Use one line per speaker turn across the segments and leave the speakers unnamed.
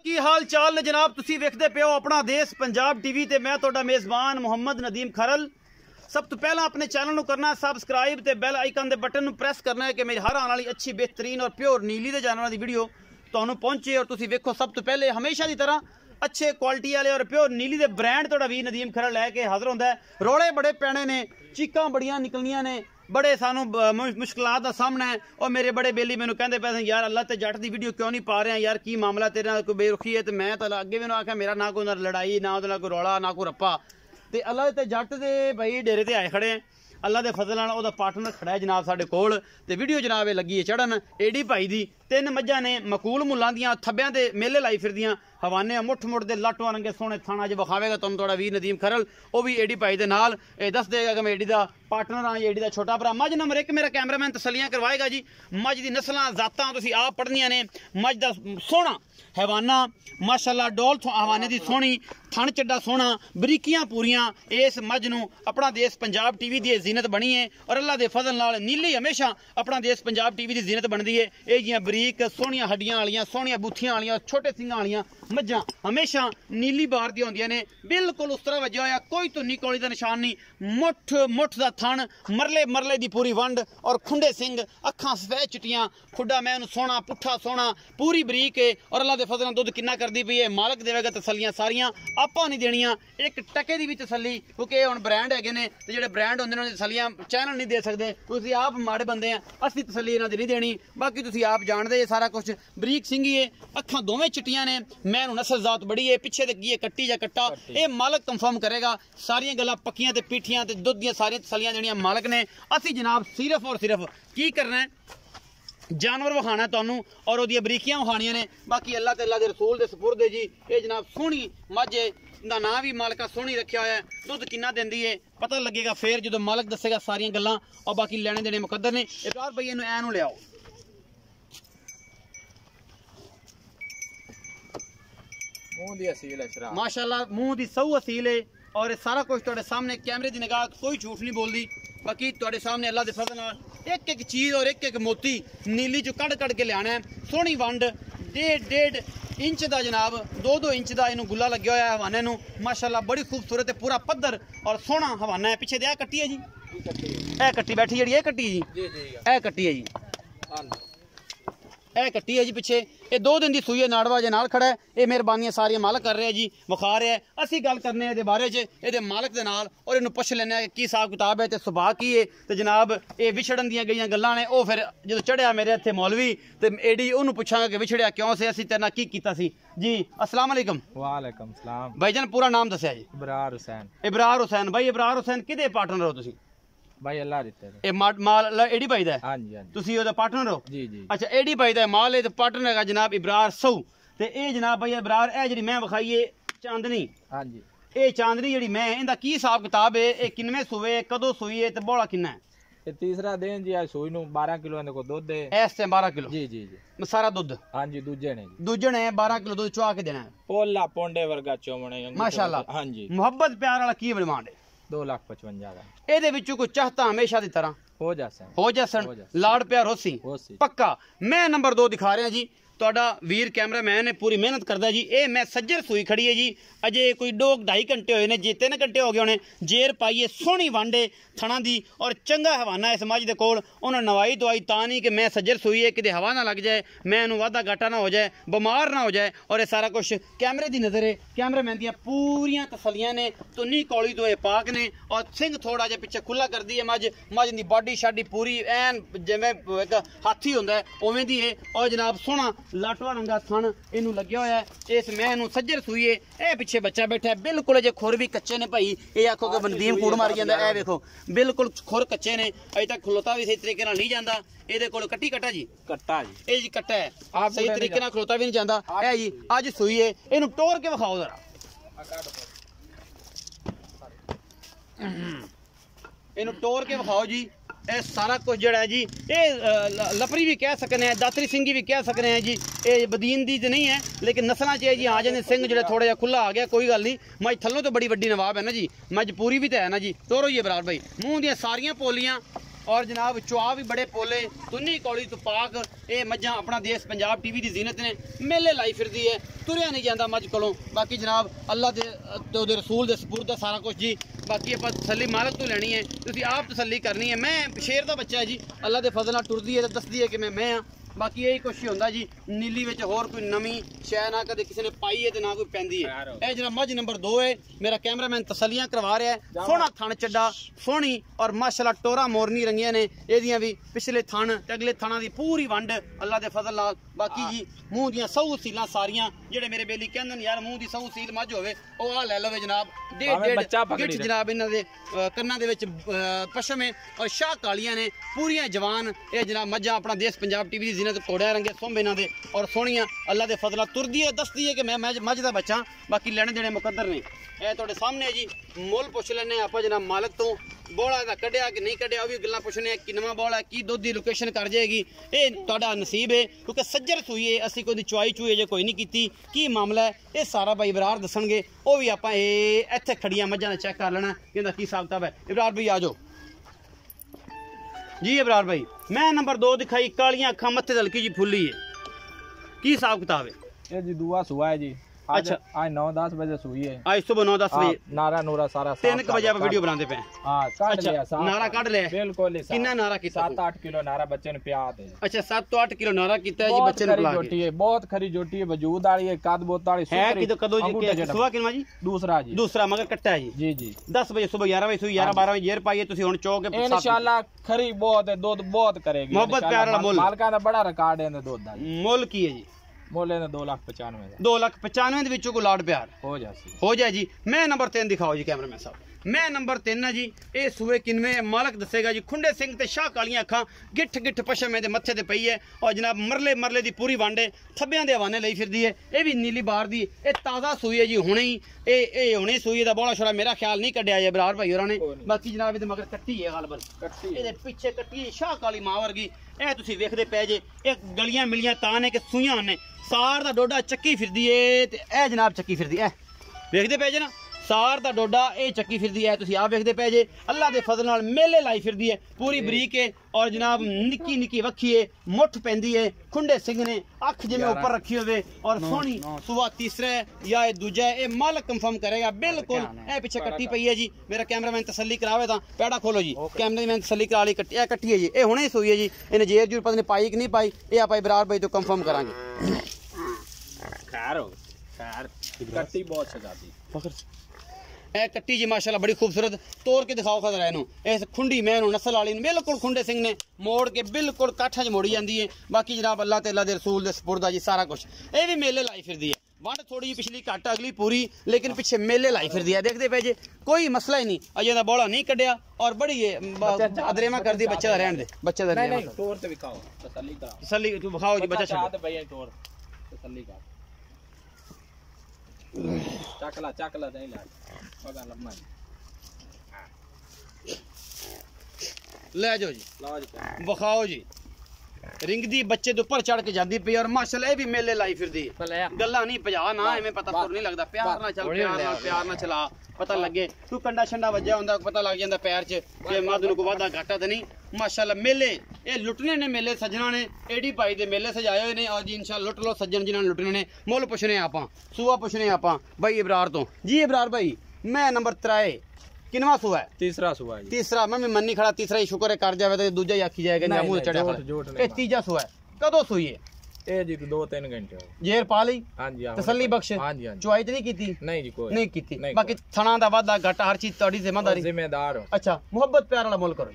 की हाल चाल ने जनाब तुसी वेखदे पे हो अपना देश पंजाब टीवी ते मैं तुहाडा मेज़बान मुहम्मद नदीम खरल। सब तो पहला अपने चैनल करना सबसक्राइब ते बैल आइकन के बटन प्रेस करना है कि मेरी हर आने वाली अच्छी बेहतरीन और प्योर नीली दे जानवरां दी वीडियो तुहानूं पहुंचे और तुसी वेखो। सब तो पहले हमेशा की तरह अच्छे क्वालिटी वाले और प्योर नीली दे ब्रांड तुहाडा वीर नदीम खरल लैके हाज़र होंदा है। रोले बड़े पैने ने, चीकां बड़ियां निकलनियां ने, बड़े सानू मुश्किलात का सामना है। और मेरे बड़े बेली मैनू कहते पे यार अल्लाह ते जट की वीडियो क्यों नहीं पा रहे हैं यार, की मामला तेरे नाल कोई बेरुखी है। तो मैं तो अगे भी आख्या मेरा ना कोई लड़ाई ना कोई रौला ना कोई रप्पा, तो अल्लाह ते जट दे भाई डेरे ते आए खड़े हैं। अल्लाह के फजल नाल ओहदा पार्टनर खड़ा है जनाब साडे कोल, ते वीडियो जनाब लगी है चढ़न एडी भाई दी। 3 मज्झां ने मकूल मुल्लां दियां, थब्बियां ते मेले लाई फिरदियां, हवाने मुठ मुठ दे लाटों रंगे सोहने थाना च विखावेगा तुम थोड़ा वीर नदीम खरल। वो भी एडी भाई दे नाल दस देगा कि मैं एडी दा पार्टनर हाँ, एडी दा छोटा भरा। मझ नंबर 1 मेरा कैमरामैन तसलियां करवाएगा जी। मझ दी नस्लां जातां तुसीं आप पढ़नियां ने। मझ दा सोहना हैवाना माशाअल्लाह, डोल हवाने दी सोहनी, थन चड्डा सोहना, बरीकियां पूरियां। इस मझ नूं अपना देश पंजाब टीवी दी जीनत बनी है और अल्लाह दे फजल नाल नीली हमेशा अपना देश पंजाब टीवी दी जीनत बनदी है। ये जियां बरीक सोहनियां हड्डियां वालियां, सोहनियां बूथियां वालियां, छोटे सिंगां वालियां मझां हमेशा नीली बार दी होंदियां ने। बिल्कुल उस तरह वजह होया, कोई धुन्नी कौली दा निशान नहीं। मुठ मुठ दा थन, मरले मरले दी पूरी वंड और खुंडे सिंग, अखां सफेद चिट्टियां, खुड्डा मैन सोहना, पुट्ठा सोहना, पूरी बरीक है। और अल्लाह दे फजल नाल दुध किन्ना करदी पई है, मालक देवेगा तसलियां सारियां, आपां नहीं देनियां एक टके दी भी तसली, क्योंकि हुण ब्रांड हैगे ने ते जेहड़े ब्रांड होंदे ने तसलियां चैनल नहीं दे सकदे। तुसीं आप माड़े बंदे हैं, असीं तसली इन्हां दी नहीं देनी। बाकी तुसीं आप जानदे जे सारा कुछ। बरीक सिंगी है, अखां दोवें चिट्टियां ने, मैनू नस्ल जात बड़ी है, पिछे ते की है कट्टी या कट्टा, ये मालक कंफर्म करेगा। सारियां गल्लां पक्कियां ते पीठियां ते दुध दियां सारियां तसलियां जेहड़ियां मालक ने। असीं जनाब सिर्फ और सिर्फ की करना है, जानवर विखाना तुहानू और ओहदियां बरीकियां विखानियां ने। बाकी अल्लाह ते अल्लाह दे रसूल दे सुपुर्द है जी। ये जनाब सोहनी मझ दा नाम भी मालका सोहनी रखा होया है। दुध किन्ना देंदी है पता लगेगा फिर जो मालक दसेगा सारियां गल्लां। और बाकी लेने देने मुकद्दर ने। इकरार भाई इहनू ऐनू ले आओ।
मुंह दी असील है
माशाअल्लाह, मुंह दी सऊ असील है। और ये सारा कुछ तुहाडे सामने कैमरे दी निगाह कोई झूठ नहीं बोलदी। बाकी तुहाडे सामने अल्लाह दे फजल नाल एक एक चीज़ और एक एक मोती नीली चो कड़ कड़ के लियाना है। सोहनी वंड 1.5 इंच का जनाब, 2-2 इंच का इनू गुला लग्या होया है हवाने नू। माशाअल्लाह बड़ी खूबसूरत है, पूरा पद्धर और सोहना हवाना है। पिछे दे कट्टी है जी, ए कट्टी बैठी जी, कट्टी जी, ए कट्टी है जी, ए कट्टी है जी पिछे। ये 2 दिन की सूई है, नाड़वा जे नाल खड़ा है। ये मेहरबानियां सारियां मालक कर रहे हैं जी, विखा रहे हैं। असीं गल करने ये बारे च ये मालक दे नाल और इन्हू पुछ लेने की हिसाब किताब है, तो सुभाऽ की है। तो जनाब ये विछड़न दियां गईयां गल्लां ने। वो फिर जो चढ़िया मेरे इत्थे मौलवी तो एडी उन्होंने पूछांगा कि विछड़िया क्यों से, असीं तेरे नाल की कीता सी जी। अस्सलाम वालेकुम।
वालेकुम सलाम।
भाईजान पूरा नाम दस्या जी।
इबरार हुसैन।
इबरार हुसैन। भाई इबरार हुसैन किहदे पार्टनर हो तुसीं?
भाई अल्लाह दित्ते
ए माल एडी भाई दा है?
हां जी हां जी।
तुसीं ओहदा पार्टनर हो? जी
जी।
अच्छा, एडी भाई दा माल है ते पार्टनर है जनाब इबरार सऊ। ते ए जनाब भाई इबरार ए जेहड़ी मैं विखाई है चांदनी, हां जी, ए चांदनी जेहड़ी मैं इंदा की हिसाब किताब है? ए किनवे सूए, कदों सूई है ते बोला किन्ना है?
ये तीसरा दिन जी। आज सूई नू 12 किलो इहदे को दुध है
इस टाइम 12 किलो।
जी जी जी,
सारा दुध? हां जी,
दूजे ने जी,
दूजे ने 12 किलो दुध चुआ के देना है।
पोला पोंडे वर्गा चोमणे
माशाअल्लाह। हां जी। मोहब्बत प्यार वाला की डिमांड है?
2,55,000 का।
ਇਹਦੇ ਵਿੱਚੋਂ ਕੋਈ ਚਾਹਤਾ ਹਮੇਸ਼ਾ ਦੀ ਤਰ੍ਹਾਂ
ਹੋ ਜਾਸਣ,
ਹੋ ਜਾਸਣ, ਲਾੜ ਪਿਆਰ ਹੋਸੀ ਪੱਕਾ। ਮੈਂ ਨੰਬਰ 2 ਦਿਖਾ ਰਿਹਾ ਜੀ। ਤੁਹਾਡਾ ਵੀਰ ਕੈਮਰਾਮੈਨ ਹੈ, ਪੂਰੀ ਮਿਹਨਤ ਕਰਦਾ ਜੀ। ਇਹ ਮੈਂ ਸੱਜਰ ਸੂਈ ਖੜੀ ਹੈ ਜੀ। ਅਜੇ ਕੋਈ 2-2.5 ਘੰਟੇ ਹੋਏ ਨੇ ਜੀ, 3 ਘੰਟੇ ਹੋ ਗਏ ਹੋਣੇ। ਜੇਰ ਪਾਈਏ ਸੋਹਣੀ ਵਾਂਡੇ ਥਣਾ ਦੀ ਔਰ ਚੰਗਾ ਹਵਾਨਾ ਇਸ ਮੱਝ ਦੇ ਕੋਲ। ਉਹਨਾਂ ਨਵਾਈ ਦਵਾਈ ਤਾਂ ਨਹੀਂ ਕਿ ਮੈਂ ਸੱਜਰ ਸੂਈ ਹੈ ਕਿਤੇ ਹਵਾ ਨਾ ਲੱਗ ਜਾਏ, ਮੈਂ ਇਹਨੂੰ ਵਾਧਾ ਘਾਟਾ ਨਾ ਹੋ ਜਾਏ, ਬਿਮਾਰ ਨਾ ਹੋ ਜਾਏ। ਔਰ ਇਹ ਸਾਰਾ ਕੁਛ ਕੈਮਰੇ ਦੀ ਨਜ਼ਰ ਹੈ, ਕੈਮਰਾਮੈਨ ਦੀਆਂ ਪੂਰੀਆਂ ਤਸੱਲੀਆਂ ਨੇ। ਧੁੰਨੀ ਕੌਲੀ ਤੋਂ ਇਹ ਪਾਕ ਨੇ ਔਰ ਸਿੰਘ ਥੋੜਾ ਜਿਹਾ ਪਿੱਛੇ ਖੁੱਲਾ ਕਰਦੀ ਹੈ ਮੱਝ। ਮੱਝ ਦੀ ਬਾਡੀ ਸ਼ਾਡੀ ਪੂਰੀ ਐਨ ਜਿਵੇਂ ਇੱਕ ਹਾਥੀ ਹੁੰਦਾ ਉਵੇਂ ਦੀ ਹੈ। ਔਰ ਜਨਾਬ ਸੋਹਣਾ ਲਾਟਵਾ ਰੰਗਾ ਥਣ ਇਹਨੂੰ ਲੱਗਿਆ ਹੋਇਆ ਹੈ। ਇਸ ਮੈਂ ਇਹਨੂੰ ਸੱਜਰ ਸੂਈ ਹੈ। ਇਹ ਪਿੱਛੇ ਬੱਚਾ बैठा है, बिल्कुल जे खुर भी कच्चे ने भाई। ये आखो कि नदीम कूड़ मारी जाता है, देखो बिल्कुल खुर कच्चे ने, अजे तक खलोता भी सही तरीके नहीं जाता। ये कट्टी कट्टा जी, कट्टा जी, ये जी कट्टा है, आप सही तरीके खलोता भी नहीं जाता है जी। अज सूई है, इनू टोर के विखाओ जरा, इनू टोर के विखाओ जी। ये सारा कुछ जड़ा है जी, ये लपरी भी कह सकते हैं, दातरी सिंगी भी कह सकते हैं जी। ये बदीन दी तो नहीं है लेकिन नस्लों च जी आ जाने सिंह जो थोड़ा जिहा खुला आ गया, कोई गल नहीं। मझ थल्लों तो बड़ी वड्डी नवाब है ना जी, मझ पूरी भी तो है ना जी। तोरो ही बराबर भाई। मूँह दियां सारियां पोलियां और जनाब चुआ भी बड़े पोले तुन्नी कौली तो पाक ये मझां अपना देश पंजाब टीवी की जीनत ने मेले लाई फिरदी है तुरिया नहीं जाता मझ कोलों बाकी जनाब अल्लाह दे रसूल दे सपुर्द दा सारा कुछ जी बाकी आप तसली मालक तो लैनी है तुसीं आप तसली करनी है मैं शेर दा बच्चा है जी अल्लाह दे फजल नाल टुरदी है दसदी है कि मैं हाँ बाकी यही कुछ ही होंदा जी नीली विच होर कोई नवी शै ना कदे किसी ने पाई है ते ना कोई पैंदी है ए जनाब मझ नंबर 2 है मेरा कैमरामैन तसलियां करवा रहा है सोहना थण चड्डा सोहनी और माशाल्लाह टोरा मोरनी रंगियां ने एदियां भी पिछले थण ते अगले थणा दी पूरी वंड अल्लाह दे फजल नाल बाकी जी मूंह दियां सौ सीलां सारियां जेड़े मेरे बेली कहंदे यार मूंह दी सौ सील मझ होवे ओ आ ले लवे जनाब डेढ़ गिठ जनाब इन्हां दे कन्नां दे विच पशम है और शाह कालियां ने पूरियां जवान ए जनाब मझां अपना देश पंजाब टीवी दी जीनत कोड़े रंगे सोंबे इन्हां दे और सोहणियां अल्लाह दे फजल तुरदी है दसदी है कि मैं मझ दा बच्चा बाकी लेने देने मुकद्दर ने ए तुहाडे सामने जी मुल पुछ लैने आपां जनाब मालक तो बोला दा कढ़िया कि नहीं कढ़िया भी गल्लां पुछने कि नवा बोला की दुध दी लोकेशन कर जाएगी ये तुहाडा नसीब है क्योंकि सज्जर सूई है असीं कोई चुआई चुई जे कोई नहीं कीती की मामला है ये सारा भाई इबरार दसणगे वो भी आपां इत्थे खड़ियां मझां ने चेक कर लेना कि इहदा की हिसाब किताब है इबरार भाई आ जाओ जी इबरार भाई मैं नंबर 2 दिखाई कालियां अखां मत्थे ते हल्की जी फुल्ली है की हिसाब किताब है
ये जी दुआ सुआ है जी
अच्छा
आज 9-10 बजे सुई है
आज सुबह 9-10 बजे
नारा नूरा सारा
3 बजे आप वीडियो बनाते पे
हां काट लिया सारा
नारा काट लिया
बिल्कुल
कितना नारा कीता
7-8 किलो नारा बच्चे ने पिया दे
अच्छा 7-8 किलो नारा कीता है जी बच्चे ने पिला के
जोटी है बहुत खरी जोटी है वजूद वाली है कद बोत वाली
है कि तो कदो जी सुबह कितना जी दूसरा मगर कट्टा है जी
जी
10 बजे सुबह 11 बजे सुई 11-12 बजे जेर पाई तुसी हुन चौक के
इंशाल्लाह खरी बहुत है दूध बहुत करेगी
मोहब्बत प्यार वाला मुल
मालका दा बड़ा रिकॉर्ड है दूध दा
मुल की है जी
मोले ने 2,95,000
2,95,000 ਦੇ ਵਿੱਚੋਂ ਕੋ ਲਾਡ ਪਿਆਰ ਹੋ ਜਾਏ ਜੀ ਮੈਂ ਨੰਬਰ 3 ਦਿਖਾਓ ਜੀ ਕੈਮਰਾਮੈਨ ਸਾਹਿਬ ਮੈਂ ਨੰਬਰ 3 ਹੈ ਜੀ ਇਹ ਸੂਏ ਕਿਨਵੇਂ ਮਾਲਕ ਦੱਸੇਗਾ ਜੀ ਖੁੰਡੇ ਸਿੰਘ ਤੇ ਸ਼ਾਹ ਕਾਲੀਆਂ ਅੱਖਾਂ ਗਿੱਠ ਗਿੱਠ ਪਸ਼ਮ ਇਹਦੇ ਮੱਥੇ ਤੇ ਪਈ ਹੈ ਔਰ ਜਨਾਬ ਮਰਲੇ ਦੀ ਪੂਰੀ ਵਾਂਡੇ ਥੱਬਿਆਂ ਦੇ ਹਵਾਨੇ ਲਈ ਫਿਰਦੀ ਹੈ ਇਹ ਵੀ ਨੀਲੀ ਬਾਰ ਦੀ ਇਹ ਤਾਜ਼ਾ ਸੂਈ ਹੈ ਜੀ ਹੁਣੇ ਹੀ ਇਹ ਹੁਣੇ ਸੂਈ ਦਾ ਬੋਲਾ ਛੋੜਾ ਮੇਰਾ ਖਿਆਲ ਨਹੀਂ ਕੱਢਿਆ ਜੇ ਬਰਾਰ ਭਾਈ ਹੋਰਾਂ ਨੇ ਬਾਕੀ ਜਨਾਬ ਇਹਦੇ ਮਗਰ ਕੱਟੀ ਹੈ ਗਲਬਨ ਇਹਦੇ ਪਿੱਛੇ ਕੱਟੀ ਸ਼ਾਹ ਕਾਲੀ ਮਾਂ ਵਰਗੀ ਇਹ ਤੁਸੀਂ ਵੇਖਦੇ ਪਏ ਜੇ ਇਹ ਗਲੀਆਂ ਮਿਲੀਆਂ ਤਾਂ ਨੇ ਕਿ ਸੂਈਆਂ ਨੇ सार दा डोडा चक्की फिरदी है ते ए जनाब चक्की फिरदी है वेखदे पे जे ना सार दा डोडा ए चक्की फिरदी है तुसी आप वेखदे पे जे अल्लाह दे फजल नाल मेले लाई फिरदी है पूरी बरीक है और जनाब निक्की निक्की वक्खी है मुठ पैंदी है खुंडे सिंह ने अख जिवें ऊपर रखी होवे और सोहनी सुबह तीसरा या दूजा ए मालक कंफर्म करेगा बिल्कुल ए पीछे कट्टी पई है जी मेरा कैमरामैन तसल्ली करावे तां पैड़ा खोलो जी कैमरामैन तसल्ली करा ली कट्टी है जी ए हुणे सोई है जी इन्हें जेर जूर पता नहीं पाई कि नहीं पाई ए आप इबरार भाई तो कंफर्म करांगे
कट्टी बहुत सजाती
ए कट्टी जी माशाल्लाह बड़ी खूबसूरत तोड़ के दिखाओ खजरा इनू इस खुंडी मैं नस्ल वाली बिल्कुल खुंडे सिंह ने मोड़ के बिल्कुल काठा च मोड़ी जाती है बाकी जनाब अल्लाह ते अल्लाह दे रसूल दे सपुर्द जी सारा कुछ ये भी मेले लाई फिरदी है वंड थोड़ी जी पिछली घट अगली पूरी लेकिन पिछे मेले लाई फिरदी है देखते पे जे कोई मसला ही नहीं अजे दा बोला नहीं कढ़िया और बड़ी अदरेमा कर दी बच्चे दा रहन दे बच्चे दा
नहीं तोड़ ते दिखाओ तसल्ली कराओ
तसल्ली तू दिखाओ जी बच्चा
चाहत भैया तोड़ तसल्ली कर चकला नहीं ला पगा लम्मा
ले जाओ जी बखाओ जी रिंगदी बच्चे दे ऊपर चढ़ के जाती पई और माशाल्लाह ये भी मेले लाई फिरदी गल्ला नहीं भजा ना एवें पता सुर नहीं लगदा प्यार ना चल प्यार ना चला पता लगे तू कंडा छंडा वजया हुंदा पता लग जांदा पैर च कि मद नु को वादा घाटा ते नहीं माशाल्लाह मेले ये लुटने ने मेले सजना ने एडी भाई दे मेले सजाए हुए ने और जी इंशाल्लाह लुट लो सज्जन जिन्हां ने लुटने ने मुल पुछने आपां सूआ पुछने आपां भाई इबरार तो जी इबरार भाई मैं नंबर 3 किनवा सुआ है तीसरा मैं मन नहीं खड़ा तीसरा ही शुक्र है कर जावे तो दूजा ही आखी जाएगा मुंह चढ़िया ए तीजा सुआ है कदों सुई है
ए जी 2-3 घंटे
जेर पा ली
हां जी
तसल्ली बख्श
हां जी
चुआई तो नहीं कीती
नहीं जी कोई
नहीं कीती बाकी थणा दा वादा घाटा हर चीज तोड़ी
जिम्मेदार हो
अच्छा मोहब्बत प्यार वाला मुल करो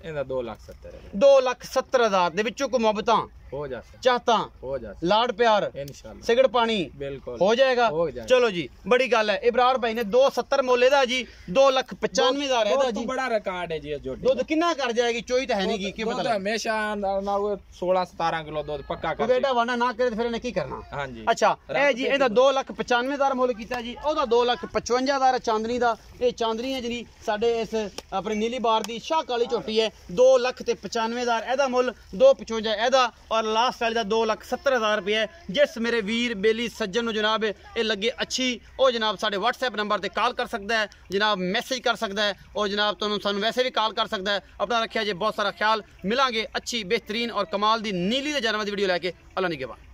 ਇਹਦਾ 2,70,000
2,70,000 ਦੇ ਵਿੱਚੋਂ ਕੋ ਮੁਹੱਬਤਾਂ
हो जाता
चाहता
हो जाता
लाड प्यार
इंशाल्लाह
सिगड़ पानी
बिल्कुल
हो जाएगा चलो जी बड़ी गल है इबरार भाई ने 270 मोले दा जी 2,95,000 है जी
बड़ा रिकॉर्ड है जी जोटी
दूध कितना कर जाएगी चोई तो है नहीं की की पता
हमेशा ना वो 16-17 किलो दूध पक्का कर
बेटा वाना ना करे फिर इन्हें की करना
हां जी
अच्छा ए जी ਇਹਦਾ 2,95,000 ਮੁੱਲ ਕੀਤਾ ਜੀ ਉਹਦਾ 2,55,000 ਚਾਂਦਨੀ ਦਾ ਇਹ ਚਾਂਦਨੀ ਹੈ ਜਿਹੜੀ ਸਾਡੇ ਇਸ ਆਪਣੀ ਨੀਲੀ ਬਾਰ ਦੀ ਸ਼ਾਹ ਕਾਲੀ ਝੋਟੀ ਹੈ 2,95,000 ਇਹਦਾ ਮੁੱਲ 2,55 ਇਹਦਾ और पर लास्ट वाली का 2,70,000 रुपये है। जिस मेरे वीर बेली सज्जन नूं जनाब ये लगे अच्छी वो जनाब साढ़े WhatsApp नंबर पर कॉल कर सकता है, जनाब मैसेज कर सकता है और जनाब तुहानूं सानूं वैसे भी कॉल कर सकता है। अपना रखिया जी बहुत सारा ख्याल, मिलांगे अच्छी बेहतरीन और कमाल दी नीली दे जानवर दी वीडियो लैके। अल्लाह निगहबान।